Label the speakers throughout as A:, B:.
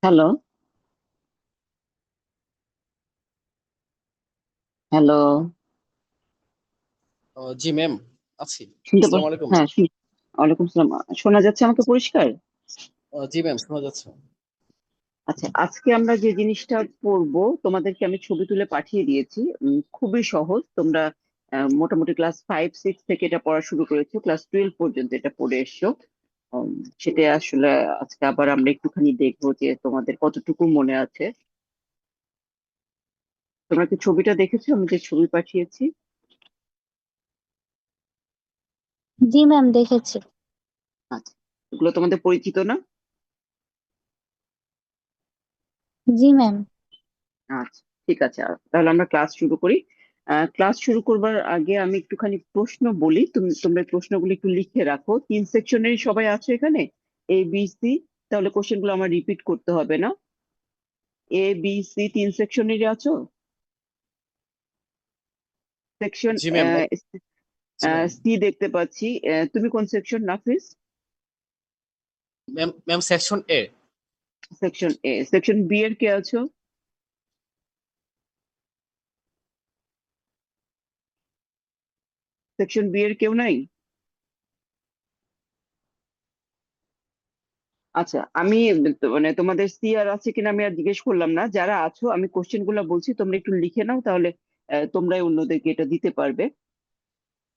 A: Hello. Hello.
B: জি ma'am, আছি।
A: শুনতে
B: আসসালামু আলাইকুম।
A: হ্যাঁ, ওয়ালাইকুম সালাম। শোনা যাচ্ছে আমাকে পরিষ্কার?
B: জি ম্যাম, শোনা যাচ্ছে।
A: আচ্ছা, আজকে আমরা যে জিনিসটা পড়বো তোমাদেরকে আমি ছবি তুলে পাঠিয়ে দিয়েছি। খুবই সহজ। তোমরা মোটামুটি ক্লাস 5 6 থেকে এটা পড়া শুরু করেছো, ক্লাস 12 পর্যন্ত এটা পড়ে এসছো। উম, সেটা আসলে আজকে আবার আমরা একটুখানি দেখবো যে তোমাদের কতটুকু মনে আছে। তোমরা কি ছবিটা দেখেছো, আমি যে ছবি পাঠিয়েছি?
C: জি ম্যাম, দেখেছি।
A: আচ্ছা, এগুলো তোমাদের পরিচিত না?
C: জি ম্যাম।
A: আচ্ছা, ঠিক আছে। তাহলে আমরা ক্লাস শুরু করি। ক্লাস শুরু করবার আগে আমি একটুখানি প্রশ্ন বলি, তোমরা এই প্রশ্নগুলো একটু লিখে রাখো। 3 সেকশনেরই সবাই আছো এখানে, এ বি সি। তাহলে কোশ্চেন গুলো আমার রিপিট করতে হবে না। এ বি সি 3 সেকশনেরই আছো। সেকশন
B: জি ম্যাম। জি ম্যাম।
A: সি দেখতে পাচ্ছি। তুমি কোন সেকশন, নাফিস?
B: ম্যাম ম্যাম, সেকশন এ।
A: সেকশন এ। সেকশন বি এর কে আছো? সেকশন বি এর কেউ নাই? আচ্ছা, আমি মানে তোমাদের সি আর আছে কিনা আমি আর জিজ্ঞেস করলাম না। যারা আছো আমি কোশ্চেন গুলো বলছি, তোমরা একটু লিখে নাও, তাহলে তোমরাই অন্যদেরকে এটা দিতে পারবে।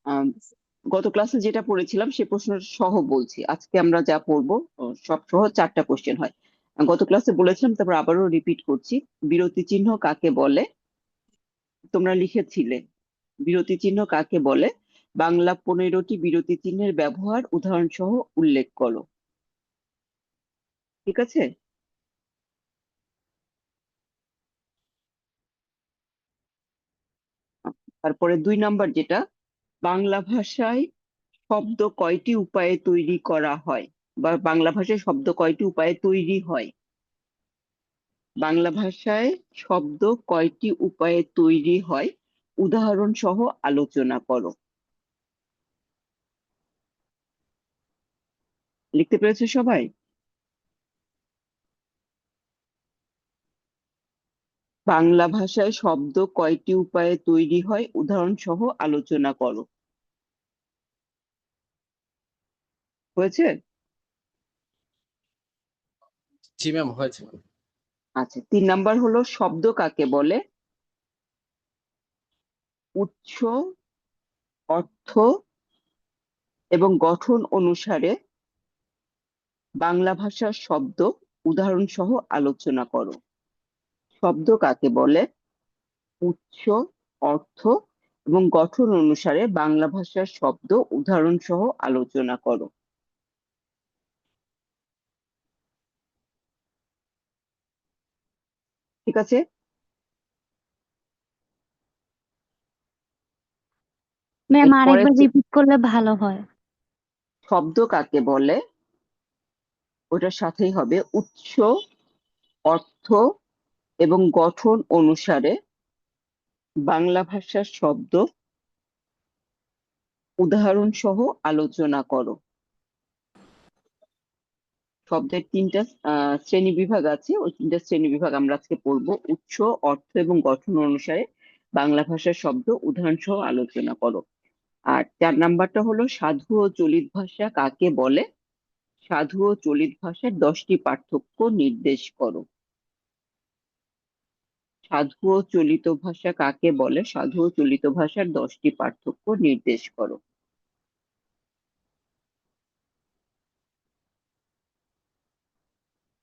A: আম, গত ক্লাসে যেটা পড়েছিলাম সে প্রশ্ন সহ বলছি, আজকে আমরা যা পড়বো সব সহ 4টা কোশ্চেন হয়। গত ক্লাসে বলেছিলাম, তারপর আবারও রিপিট করছি। বিরতি চিহ্ন কাকে বলে? তোমরা লিখেছিলে, বিরতি চিহ্ন কাকে বলে? বাংলা 15টি বিরতি চিহ্নের ব্যবহার উদাহরণ সহ উল্লেখ করো। ঠিক আছে। তারপরে 2 নাম্বার যেটা, বাংলা ভাষায় শব্দ কয়টি উপায়ে তৈরি করা হয়, বা বাংলা ভাষায় শব্দ কয়টি উপায়ে তৈরি হয়? বাংলা ভাষায় শব্দ কয়টি উপায়ে তৈরি হয়, উদাহরণ সহ আলোচনা করো। লিখতে পেরেছো সবাই? বাংলা ভাষায় শব্দ কয়টি উপায়ে তৈরি হয়, উদাহরণ সহ আলোচনা করো। হয়েছে?
B: জি ম্যাম, হয়েছে ম্যাম।
A: আচ্ছা, 3 নাম্বার হলো, শব্দ কাকে বলে? উৎস, অর্থ এবং গঠন অনুসারে বাংলা ভাষার শব্দ উদাহরণ সহ আলোচনা করো। শব্দ কাকে বলে? উৎস, অর্থ এবং গঠন অনুসারে বাংলা ভাষার শব্দ উদাহরণ সহ আলোচনা করো। ঠিক আছে।
C: ম্যাম,
A: এরপরে
C: আরেকবার রিপিট করলে ভালো হয়।
A: শব্দ কাকে বলে, ওটার সাথেই হবে উৎস, অর্থ এবং গঠন অনুসারে বাংলা ভাষার শব্দ উদাহরণ সহ আলোচনা করো। শব্দের 3টা শ্রেণী বিভাগ আছে, ওই 3টা শ্রেণী বিভাগ আমরা আজকে পড়বো। উৎস, অর্থ এবং গঠন অনুসারে বাংলা ভাষার শব্দ উদাহরণ সহ আলোচনা করো। আর 4 নাম্বারটা হলো, সাধু ও চলিত ভাষা কাকে বলে? সাধু ও চলিত ভাষার 10টি পার্থক্য নির্দেশ করো। সাধু ও চলিত ভাষা কাকে বলে? সাধু ও চলিত ভাষার 10টি পার্থক্য নির্দেশ করো।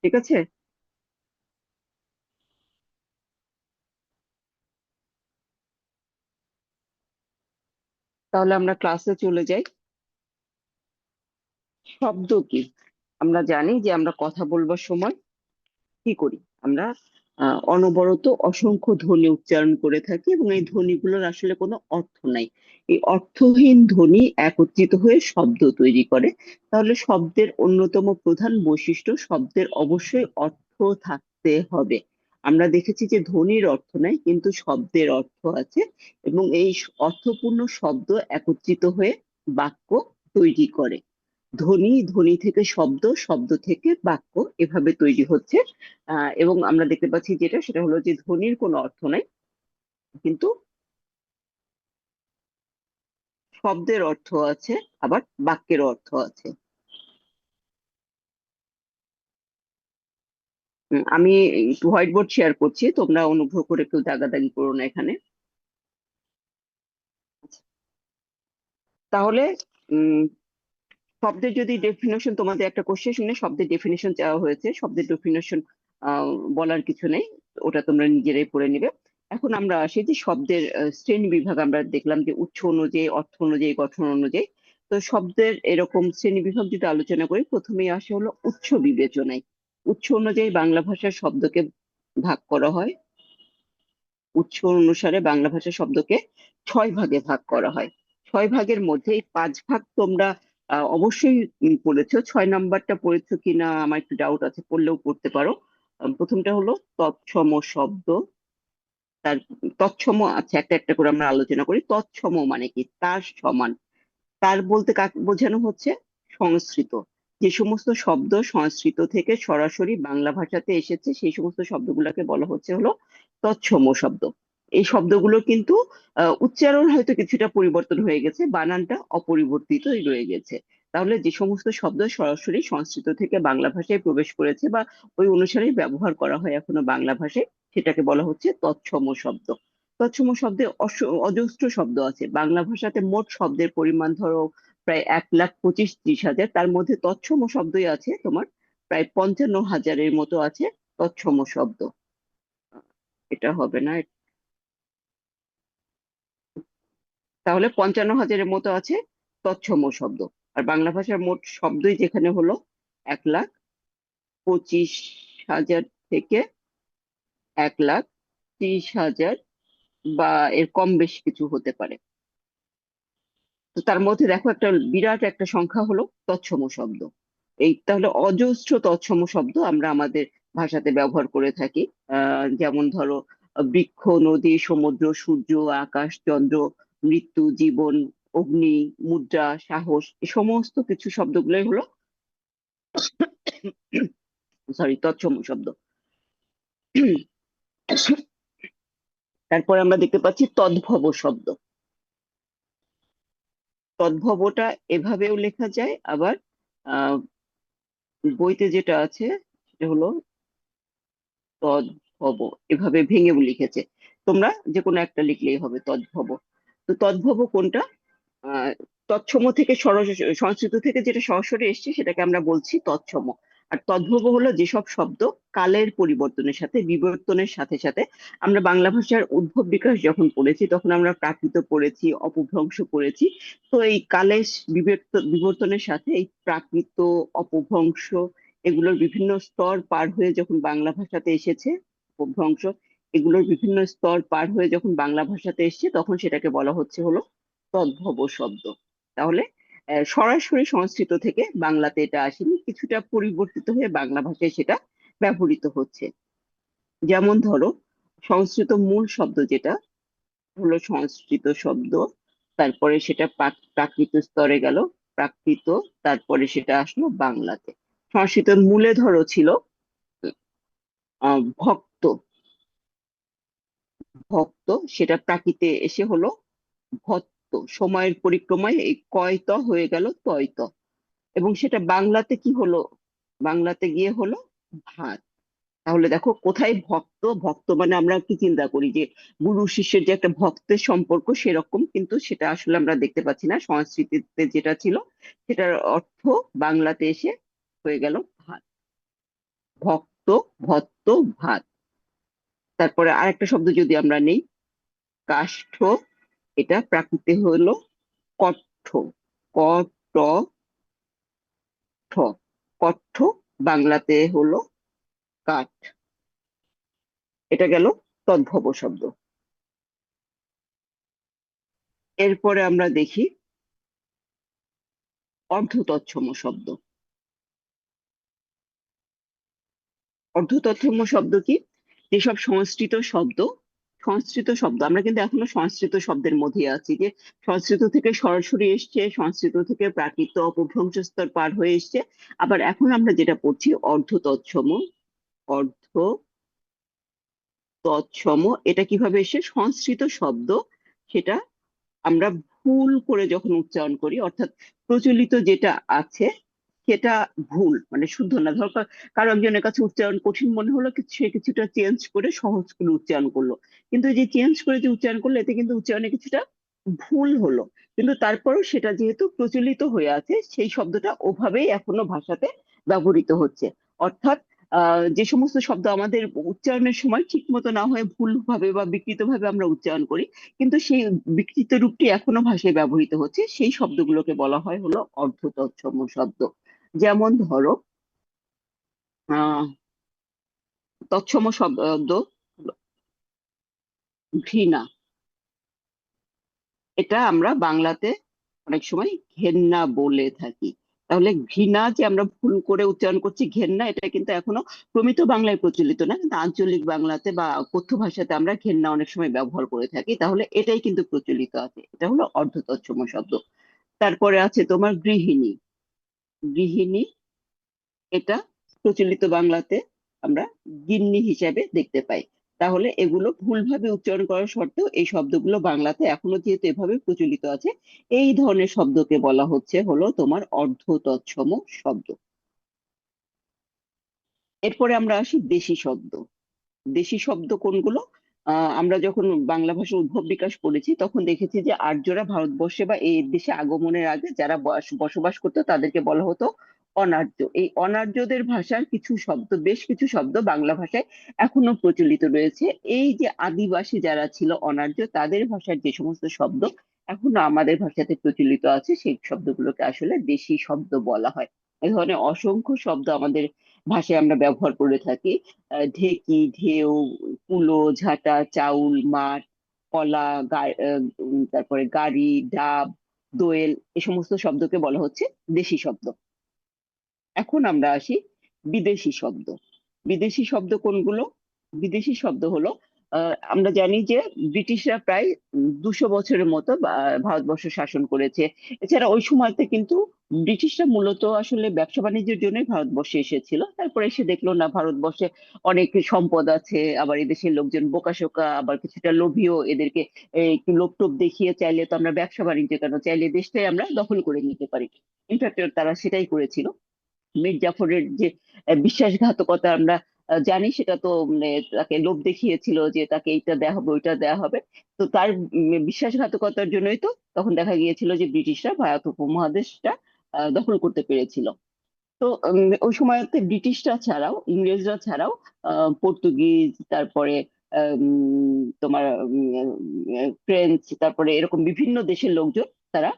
A: ঠিক আছে। তাহলে আমরা ক্লাসে চলে যাই। শব্দ কি? আমরা জানি যে আমরা কথা বলবার সময় কি করি, আমরা অনবরত অসংখ্য ধ্বনি উচ্চারণ করে থাকি, এবং এই ধ্বনিগুলোর আসলে কোনো অর্থ নাই। এই অর্থহীন ধ্বনি একত্রিত হয়ে শব্দ তৈরি করে। তাহলে শব্দের অন্যতম প্রধান বৈশিষ্ট্য, শব্দের অবশ্যই অর্থ থাকতে হবে। আমরা দেখেছি যে ধ্বনির অর্থ নাই, কিন্তু শব্দের অর্থ আছে, এবং এই অর্থপূর্ণ শব্দ একত্রিত হয়ে বাক্য তৈরি করে। ধ্বনি, ধ্বনি থেকে শব্দ, শব্দ থেকে বাক্য, এভাবে তৈরি হচ্ছে। এবং আমরা দেখতে পাচ্ছি সেটা হলো যে ধ্বনির কোনো অর্থ নাই, কিন্তু শব্দের অর্থ আছে, আবার বাক্যের অর্থ আছে। আমি একটু হোয়াইট বোর্ড শেয়ার করছি, তোমরা অনুগ্রহ করে কেউ দাগাদাগি করো না এখানে। তাহলে উম শব্দের যদি ডেফিনেশন, তোমাদের একটা কোশ্চেন শুনে শব্দের ডেফিনেশন চাওয়া হয়েছে, শব্দের ডেফিনেশন বলার কিছু নেই, ওটা তোমরা নিজেরাই পড়ে নিবে। এখন আমরা আসি যে শব্দের শ্রেণী বিভাগ। আমরা দেখলাম যে উৎস অনুযায়ী, অর্থ অনুযায়ী, গঠন অনুযায়ী। তো শব্দের এরকম শ্রেণী বিভাগ যদি আলোচনা করি, প্রথমেই আসে হলো উৎস বিবেচনায়। উৎস অনুযায়ী বাংলা ভাষার শব্দকে ভাগ করা হয়। উৎস অনুসারে বাংলা ভাষা শব্দকে 6 ভাগে ভাগ করা হয়। 6 ভাগের মধ্যে এই 5 ভাগ তোমরা অবশ্যই পড়েছো। 6 নাম্বারটা পড়েছো কিনা আমার একটু ডাউট আছে, পড়লেও পড়তে পারো। প্রথমটা হলো তৎসম শব্দ। তার তৎসম, আচ্ছা, একটা একটা করে আমরা আলোচনা করি। তৎসম মানে কি? তার সমান। তার বলতে কাকে বোঝানো হচ্ছে? সংস্কৃত। যে সমস্ত শব্দ সংস্কৃত থেকে সরাসরি বাংলা ভাষাতে এসেছে, সেই সমস্ত শব্দগুলোকে বলা হচ্ছে হলো তৎসম শব্দ। এই শব্দগুলো কিন্তু উচ্চারণ হয়তো কিছুটা পরিবর্তন হয়ে গেছে, বানানটা অপরিবর্তিতই রয়ে গেছে। তাহলে যে সমস্ত শব্দ সরাসরি সংস্কৃত থেকে বাংলা ভাষায় প্রবেশ করেছে বা ওই অনুসারেই ব্যবহার করা হয় এখনো বাংলা ভাষায়, সেটাকে বলা হচ্ছে তৎসম শব্দ। তৎসম শব্দে অজস্র শব্দ আছে। বাংলা ভাষাতে মোট শব্দের পরিমাণ ধরো প্রায় 1,25,30,000, তার মধ্যে তৎসম শব্দই আছে তোমার প্রায় 55,000-এর মতো আছে তৎসম শব্দ। এটা হবে না, তাহলে 55,000-এর মতো আছে তৎসম শব্দ। আর বাংলা ভাষার মোট শব্দই যেখানে হলো 1,25,000 থেকে 1,30,000, বা এর কম বেশি কিছু হতে পারে। তো তার মধ্যে দেখো একটা বিরাট একটা সংখ্যা হলো তৎসম শব্দ। এই তাহলে অজস্র তৎসম শব্দ আমরা আমাদের ভাষাতে ব্যবহার করে থাকি। যেমন ধরো বৃক্ষ, নদী, সমুদ্র, সূর্য, আকাশ, চন্দ্র, মৃত্যু, জীবন, অগ্নি, মুদ্রা, সাহস, এই সমস্ত কিছু শব্দগুলোই হলো তৎসম শব্দ। তারপরে আমরা দেখতে পাচ্ছি তদ্ভব শব্দ। তদ্ভবটা এভাবেও লেখা যায়, আবার আহ বইতে যেটা আছে সেটা হলো তদ্ভব, এভাবে ভেঙেও লিখেছে। তোমরা যে কোনো একটা লিখলেই হবে তদ্ভব। তো তদ্ভব কোনটা? আহ তৎসম থেকে সংস্কৃত থেকে যেটা সরাসরি এসেছে সেটাকে আমরা বলছি তৎসম। আর তদ্ভব হলো যেসব শব্দ কালের পরিবর্তনের সাথে, বিবর্তনের সাথে সাথে, আমরা বাংলা ভাষার উদ্ভব বিকাশ যখন পড়েছি তখন আমরা প্রাকৃত পড়েছি, অপভ্রংশ পড়েছি। তো এই কালের বিবর্তনের সাথে এই প্রাকৃত, অপভ্রংশ, এগুলোর বিভিন্ন স্তর পার হয়ে যখন বাংলা ভাষাতে এসেছে, অপভ্রংশ এগুলোর বিভিন্ন স্তর পার হয়ে যখন বাংলা ভাষাতে এসেছে, তখন সেটাকে বলা হচ্ছে হলো তদ্ভব শব্দ। তাহলে সরাসরি সংস্কৃত থেকে বাংলাতে এটা আসেনি, কিছুটা পরিবর্তিত হয়ে বাংলা ভাষায় সেটা ব্যবহৃত হচ্ছে। যেমন ধরো সংস্কৃত মূল শব্দ যেটা হলো সংস্কৃত শব্দ, তারপরে সেটা প্রাকৃত স্তরে গেল, প্রাকৃত, তারপরে সেটা আসলো বাংলাতে। সংস্কৃতের মূলে ধরো ছিল ভক্ত। ভক্ত সেটা প্রাকৃতে এসে হলো ভত্ত। সময়ের পরিক্রমায় এই কয়ত হয়ে গেল তয়ত, এবং সেটা বাংলাতে কি হলো? বাংলাতে গিয়ে হলো ভাত। তাহলে দেখো কোথায় ভক্ত, ভক্ত মানে আমরা কি চিন্তা করি যে গুরু শিষ্যের যে একটা ভক্তের সম্পর্ক, সেরকম কিন্তু সেটা আসলে আমরা দেখতে পাচ্ছি না। সংস্কৃতিতে যেটা ছিল সেটার অর্থ বাংলাতে এসে হয়ে গেল ভাত। ভক্ত, ভত্ত, ভাত। তারপরে আরেকটা শব্দ যদি আমরা নেই, কাষ্ঠ, এটা প্রাকৃতে হলো কট্ঠ। ক ট ঠ, কট্ঠ, বাংলাতে হলো কাঠ। এটা গেল তদ্ভব শব্দ। এরপরে আমরা দেখি অর্ধতৎসম শব্দ। অর্ধতৎসম শব্দ কি? যেসব সংস্কৃত শব্দ সংস্কৃত শব্দ, আমরা কিন্তু এখনো সংস্কৃত শব্দের মধ্যে আছি, যে সংস্কৃত থেকে সরাসরি এসছে, সংস্কৃত থেকে প্রাকৃত অপভ্রংশ স্তর পার হয়ে এসছে। আবার এখন আমরা যেটা পড়ছি অর্ধ তৎসম, অর্ধ তৎসম, এটা কিভাবে এসছে? সংস্কৃত শব্দ, সেটা আমরা ভুল করে যখন উচ্চারণ করি, অর্থাৎ প্রচলিত যেটা আছে সেটা ভুল, মানে শুদ্ধ না। ধর কারো একজনের কাছে উচ্চারণ কঠিন মনে হলো, সে কিছুটা চেঞ্জ করে সহজ করে উচ্চারণ করলো, কিন্তু এই যে চেঞ্জ করে যে উচ্চারণ করলো, এতে কিন্তু উচ্চারণে কিছুটা ভুল হলো, কিন্তু তারপরেও সেটা যেহেতু প্রচলিত হয়ে আছে, সেই শব্দটা ওভাবেই এখনো ভাষাতে ব্যবহৃত হচ্ছে। অর্থাৎ যে সমস্ত শব্দ আমাদের উচ্চারণের সময় ঠিক মতো না হয়ে ভুল ভাবে বা বিকৃত ভাবে আমরা উচ্চারণ করি, কিন্তু সেই বিকৃত রূপটি এখনো ভাষায় ব্যবহৃত হচ্ছে, সেই শব্দগুলোকে বলা হয় হলো অর্ধ তৎসম শব্দ। যেমন ধরো আহ তৎসম শব্দ হলো ঘৃণা। এটা আমরা বাংলাতে অনেক সময় ঘেন্না বলে থাকি। তাহলে ঘৃণা যে আমরা ভুল করে উচ্চারণ করছি ঘেন্না, এটা কিন্তু এখনো প্রমিত বাংলায় প্রচলিত না, কিন্তু আঞ্চলিক বাংলাতে বা কথ্য ভাষাতে আমরা ঘেন্না অনেক সময় ব্যবহার করে থাকি। তাহলে এটাই কিন্তু প্রচলিত আছে, এটা হলো অর্ধ তৎসম শব্দ। তারপরে আছে তোমার গৃহিণী। গৃহিণী, এটা প্রচলিত বাংলাতে আমরা গিন্নি হিসাবে দেখতে পাই। তাহলে এগুলো ভুলভাবে উচ্চারণ করার সত্ত্বেও এই শব্দগুলো বাংলাতে এখনো যেহেতু এভাবে প্রচলিত আছে, এই ধরনের শব্দকে বলা হচ্ছে হলো তোমার অর্ধ তৎসম শব্দ। এরপরে আমরা আসি দেশি শব্দ। দেশি শব্দ কোনগুলো? আমরা যখন বাংলা ভাষার উদ্ভব বিকাশ পড়েছি, তখন দেখেছি যে আর্যরা ভারতবর্ষে বা এই দেশে আগমনের আগে যারা বসবাস করতো তাদেরকে বলা হতো অনার্য। এই অনার্যদের ভাষার কিছু শব্দ, বেশ কিছু শব্দ বাংলা ভাষায় এখনো প্রচলিত রয়েছে। এই যে আদিবাসী যারা ছিল অনার্য, তাদের ভাষার যে সমস্ত শব্দ এখনো আমাদের ভাষাতে প্রচলিত আছে, সেই শব্দগুলোকে আসলে দেশি শব্দ বলা হয়। এই ধরনের অসংখ্য শব্দ আমাদের ভাষায় আমরা ব্যবহার করে থাকি। ঢেকি, ঢেউ, কুলো, ঝাঁটা, চাউল, মাঠ, কলা, তারপরে গাড়ি, ডাব, দোয়েল, এই সমস্ত শব্দকে বলা হচ্ছে দেশি শব্দ। এখন আমরা আসি বিদেশি শব্দ। বিদেশি শব্দ কোনগুলো? বিদেশি শব্দ হলো, আমরা জানি যে ব্রিটিশরা প্রায় 200 বছরের মতো ভারতবর্ষ শাসন করেছে। এছাড়া ওই সময়তে কিন্তু ব্রিটিশরা মূলত আসলে ব্যবসা বাণিজ্যের জন্যই ভারতবর্ষে এসেছিল। তারপরে এসে দেখলো না ভারতবর্ষে অনেক সম্পদ আছে, আবার এদেশের লোকজন বোকাশোকা, আবার কিছুটা লোভীও, এদেরকে একটু লোভ টোপ দেখিয়ে চাইলে তো আমরা ব্যবসা বাণিজ্য কেন, চাইলে দেশটাই আমরা দখল করে নিতে পারি। ইনফ্যাক্ট তারা সেটাই করেছিল। মীর জাফরের যে বিশ্বাসঘাতকতা আমরা জানি, সেটা তো তাকে লোভ দেখিয়েছিল যে তাকে এইটা দেয়া হবে ওইটা দেয়া হবে। তো তার বিশ্বাসঘাতকতার জন্যই তো তখন দেখা গিয়েছিল যে ব্রিটিশরা ভারত উপমহাদেশটা দখল করতে পেরেছিল। তো ওই সময়তে ব্রিটিশরা ছাড়াও, ইংরেজরা ছাড়াও পর্তুগিজ, তারপরে তোমার ফ্রেঞ্চ, তারপরে এরকম বিভিন্ন দেশের লোকজন তারা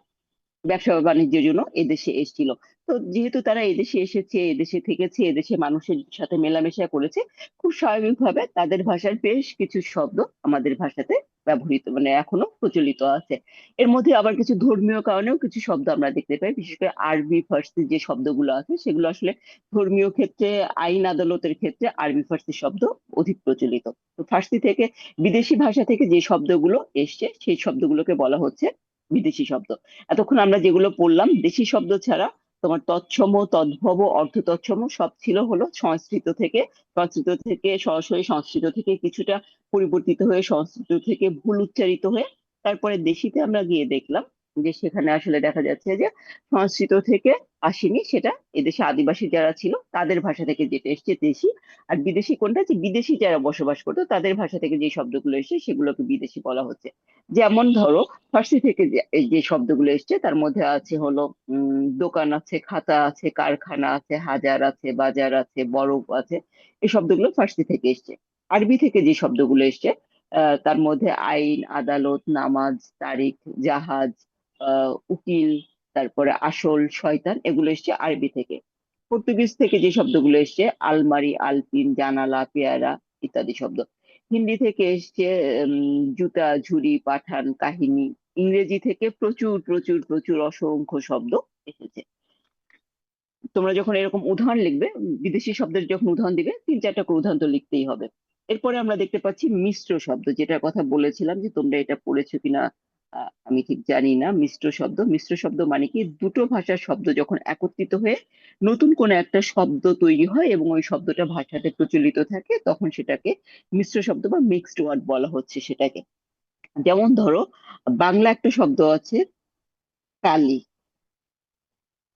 A: ব্যবসা বাণিজ্যের জন্য এদেশে এসেছিল। তো যেহেতু তারা এদেশে এসেছে, এদেশে থেকেছে, এদেশে মানুষের সাথে মেলামেশা করেছে, খুব স্বাভাবিকভাবে তাদের ভাষার বেশ কিছু শব্দ আমাদের ভাষাতে ব্যবহৃত, মানে এখনো প্রচলিত আছে। এর মধ্যে আবার কিছু ধর্মীয় কারণেও কিছু শব্দ আমরা দেখতে পাই, বিশেষ করে আরবি ফার্সি যে শব্দগুলো আছে সেগুলো আসলে ধর্মীয় ক্ষেত্রে, আইন আদালতের ক্ষেত্রে আরবি ফার্সি শব্দ অধিক প্রচলিত। তো ফার্সি থেকে, বিদেশি ভাষা থেকে যে শব্দগুলো এসছে সেই শব্দগুলোকে বলা হচ্ছে বিদেশি শব্দ। এতক্ষণ আমরা যেগুলো পড়লাম দেশি শব্দ ছাড়া তোমার তৎসম, তদ্ভব, অর্ধ তৎসম সব ছিল হলো সংস্কৃত থেকে। সংস্কৃত থেকে সরাসরি, সংস্কৃত থেকে কিছুটা পরিবর্তিত হয়ে, সংস্কৃত থেকে ভুল উচ্চারিত হয়ে তারপরে দেশিতে আমরা গিয়ে দেখলাম যে সেখানে আসলে দেখা যাচ্ছে যে সংস্কৃত থেকে আসেনি, সেটা এদেশে আদিবাসী যারা ছিল তাদের ভাষা থেকে যেটা এসছে দেশি। আর বিদেশি কোনটা? যে বিদেশি যারা বসবাস করতো তাদের ভাষা থেকে যে শব্দগুলো এসছে সেগুলোকে বিদেশি বলা হচ্ছে। যেমন ধরো ফার্সি থেকে যে এই যে শব্দগুলো এসছে তার মধ্যে আছে হলো দোকান আছে, খাতা আছে, কারখানা আছে, হাজার আছে, বাজার আছে, বরফ আছে, এই শব্দগুলো ফার্সি থেকে এসছে। আরবি থেকে যে শব্দগুলো এসছে তার মধ্যে আইন, আদালত, নামাজ, তারিখ, জাহাজ, উকিল, তারপরে আসল, শয়তান, এগুলো এসছে আরবি থেকে। পর্তুগিজ থেকে যে শব্দগুলো এসছে আলমারি, আলপিন, জানালা, পেয়ারা ইত্যাদি শব্দ। হিন্দি থেকে এসছে জুতা, ঝুড়ি, পাঠান, কাহিনী। ইংরেজি থেকে প্রচুর প্রচুর প্রচুর অসংখ্য শব্দ এসেছে। তোমরা যখন এরকম উদাহরণ লিখবে, বিদেশি শব্দের যখন উদাহরণ দিবে, 3-4টা করে উদাহরণ তো লিখতেই হবে। এরপরে আমরা দেখতে পাচ্ছি মিশ্র শব্দ, যেটার কথা বলেছিলাম যে তোমরা এটা পড়েছো কিনা আমি ঠিক জানি না। মিশ্র শব্দ মানে কি, দুটো ভাষার শব্দ যখন একত্রিত হয়ে নতুন কোনো একটা শব্দ তৈরি হয় এবং ওই শব্দটা ভাষাতে প্রচলিত থাকে, তখন সেটাকে মিশ্র শব্দ বা মিক্সড ওয়ার্ড বলা হচ্ছে সেটাকে। যেমন ধরো, বাংলা একটা শব্দ আছে কালি,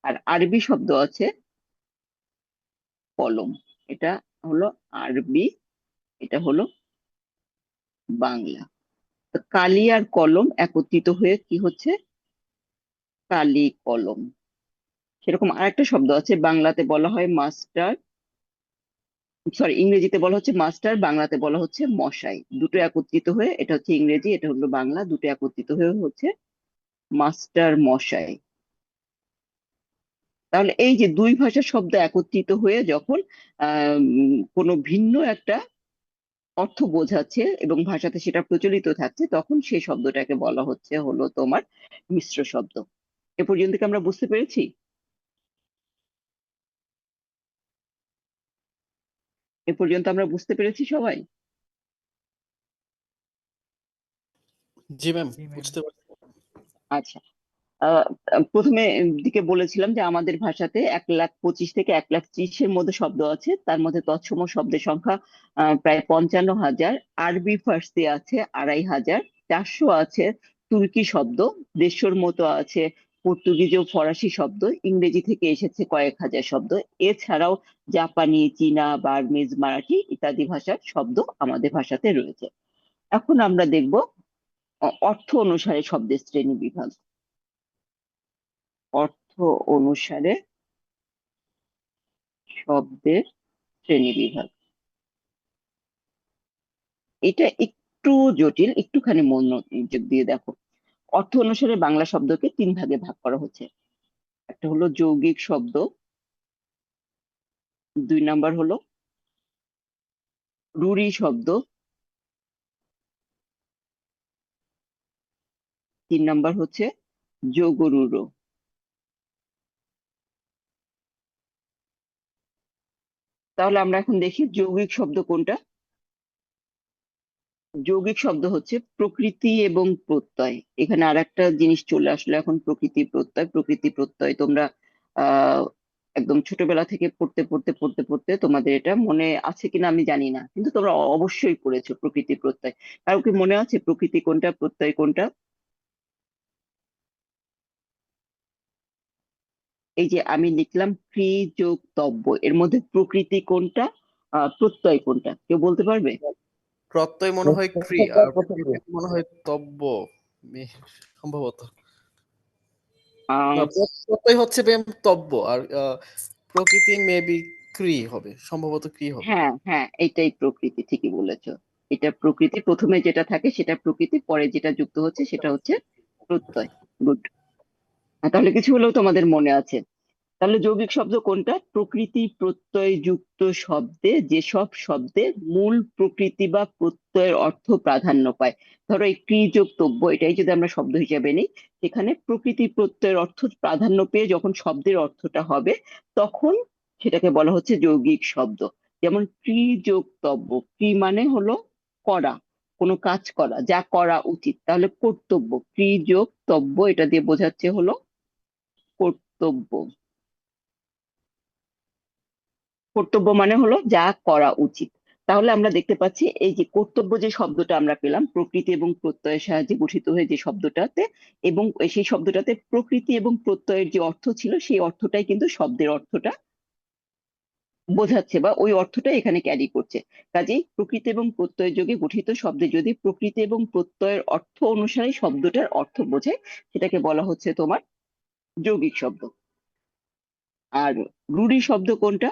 A: আর আরবি শব্দ আছে কলম। এটা হলো আরবি, এটা হলো বাংলা। তো কালি আর কলম একত্রিত হয়ে কি হচ্ছে, কালি কলম। সেরকম আরেকটা শব্দ আছে, বাংলাতে বলা হয় মাস্টার, সরি ইংরেজিতে বলা হচ্ছে মাস্টার, বাংলাতে বলা হচ্ছে মশাই। দুটো একত্রিত হয়ে, এটা হচ্ছে ইংরেজি, এটা হলো বাংলা, দুটো একত্রিত হয়ে হচ্ছে মাস্টার মশাই। তাহলে এই যে দুই ভাষার শব্দ একত্রিত হয়ে যখন কোনো ভিন্ন একটা অর্থ বোঝাচ্ছে এবং ভাষাতে সেটা প্রচলিত থাকছে, তখন সেই শব্দটাকে বলা হচ্ছে হলো তোমার মিশ্র শব্দ। এ পর্যন্ত কি আমরা বুঝতে পেরেছি? এ পর্যন্ত আমরা বুঝতে পেরেছি সবাই?
B: জি ম্যাম, বুঝতে পারছি।
A: আচ্ছা। আহ, প্রথমে দিকে বলেছিলাম যে আমাদের ভাষাতে 1,25,000 থেকে 1,30,000-এর মধ্যে শব্দ আছে, তার মধ্যে তৎসম শব্দের সংখ্যা প্রায় 55,000। আরবি ফার্সি আছে 2,500, 400 আছে তুর্কি শব্দ, 150 মতো আছে পর্তুগিজ ও ফরাসি শব্দ, ইংরেজি থেকে এসেছে কয়েক হাজার শব্দ। এছাড়াও জাপানি, চীনা, বার্মিজ, মারাঠি ইত্যাদি ভাষার শব্দ আমাদের ভাষাতে রয়েছে। এখন আমরা দেখব অর্থ অনুসারে শব্দের শ্রেণী বিভাগ। অর্থ অনুসারে শব্দের শ্রেণীবিভাগ, এটা একটু জটিল, একটুখানি মনোযোগ দিয়ে দেখো। অর্থ অনুসারে বাংলা শব্দকে 3 ভাগে ভাগ করা হচ্ছে। একটা হলো যৌগিক শব্দ, 2 নাম্বার হলো রূঢ়ি শব্দ, 3 নাম্বার হচ্ছে যোগরূঢ়। তাহলে আমরা এখন দেখি যৌগিক শব্দ কোনটা। যৌগিক শব্দ হচ্ছে প্রকৃতি এবং প্রত্যয়। এখানে আর একটা জিনিস চলে আসলো এখন, প্রকৃতি প্রত্যয়। প্রকৃতি প্রত্যয় তোমরা আহ একদম ছোটবেলা থেকে পড়তে পড়তে পড়তে পড়তে তোমাদের এটা মনে আছে কিনা আমি জানি না, কিন্তু তোমরা অবশ্যই পড়েছো প্রকৃতি প্রত্যয়। কারো কি মনে আছে প্রকৃতি কোনটা, প্রত্যয় কোনটা? এই যে আমি লিখলাম ক্রি যোগ তব্য, এর মধ্যে প্রকৃতি কোনটা, প্রত্যয় কোনটা, কেউ বলতে পারবে?
B: প্রত্যয় মনে হয় ক্রি, আর প্রকৃতি মনে হয় তব্য। সম্ভবত
A: আহ
B: না, প্রত্যয় হচ্ছে ম্যাম তব্য, আর প্রকৃতি মেবি ক্রি হবে, সম্ভবত ক্রি হবে।
A: হ্যাঁ হ্যাঁ, এটাই প্রকৃতি, ঠিকই বলেছো। এটা প্রকৃতি, প্রথমে যেটা থাকে সেটা প্রকৃতি, পরে যেটা যুক্ত হচ্ছে সেটা হচ্ছে প্রত্যয়। গুড। তাহলে কিছু হলেও তোমাদের মনে আছে। তাহলে যৌগিক শব্দ কোনটা? প্রকৃতি প্রত্যয় যুক্ত শব্দে যেসব শব্দের মূল প্রকৃতি বা প্রত্যয়ের অর্থ প্রাধান্য পায়। ধরো এই ক্রি যোগ তব্য, এটাই যদি আমরা শব্দ হিসেবে নিই, সেখানে প্রকৃতি প্রত্যয়ের অর্থ প্রাধান্য পেয়ে যখন শব্দের অর্থটা হবে, তখন সেটাকে বলা হচ্ছে যৌগিক শব্দ। যেমন ক্রি যোগ তব্য, ক্রি মানে হলো করা, কোনো কাজ করা, যা করা উচিত, তাহলে কর্তব্য। ক্রি যোগ তব্য, এটা দিয়ে বোঝাচ্ছে হলো কর্তব্য। কর্তব্য মানে হলো যা করা উচিত। তাহলে আমরা দেখতে পাচ্ছি এই যে কর্তব্য যে শব্দটা আমরা পেলাম প্রকৃতি এবং প্রত্যয়ের সাহায্যে গঠিত হয়ে যে শব্দটাতে, এবং সেই শব্দটাতে প্রকৃতি এবং প্রত্যয়ের যে অর্থ ছিল সেই অর্থটাই কিন্তু শব্দের অর্থটা বোঝাচ্ছে, বা ওই অর্থটা এখানে ক্যারি করছে। কাজেই প্রকৃতি এবং প্রত্যয় যোগে গঠিত শব্দে যদি প্রকৃতি এবং প্রত্যয়ের অর্থ অনুসারে শব্দটার অর্থ বোঝায়, সেটাকে বলা হচ্ছে তোমার যৌগিক শব্দ। আর রূঢ়ি শব্দ কোনটা?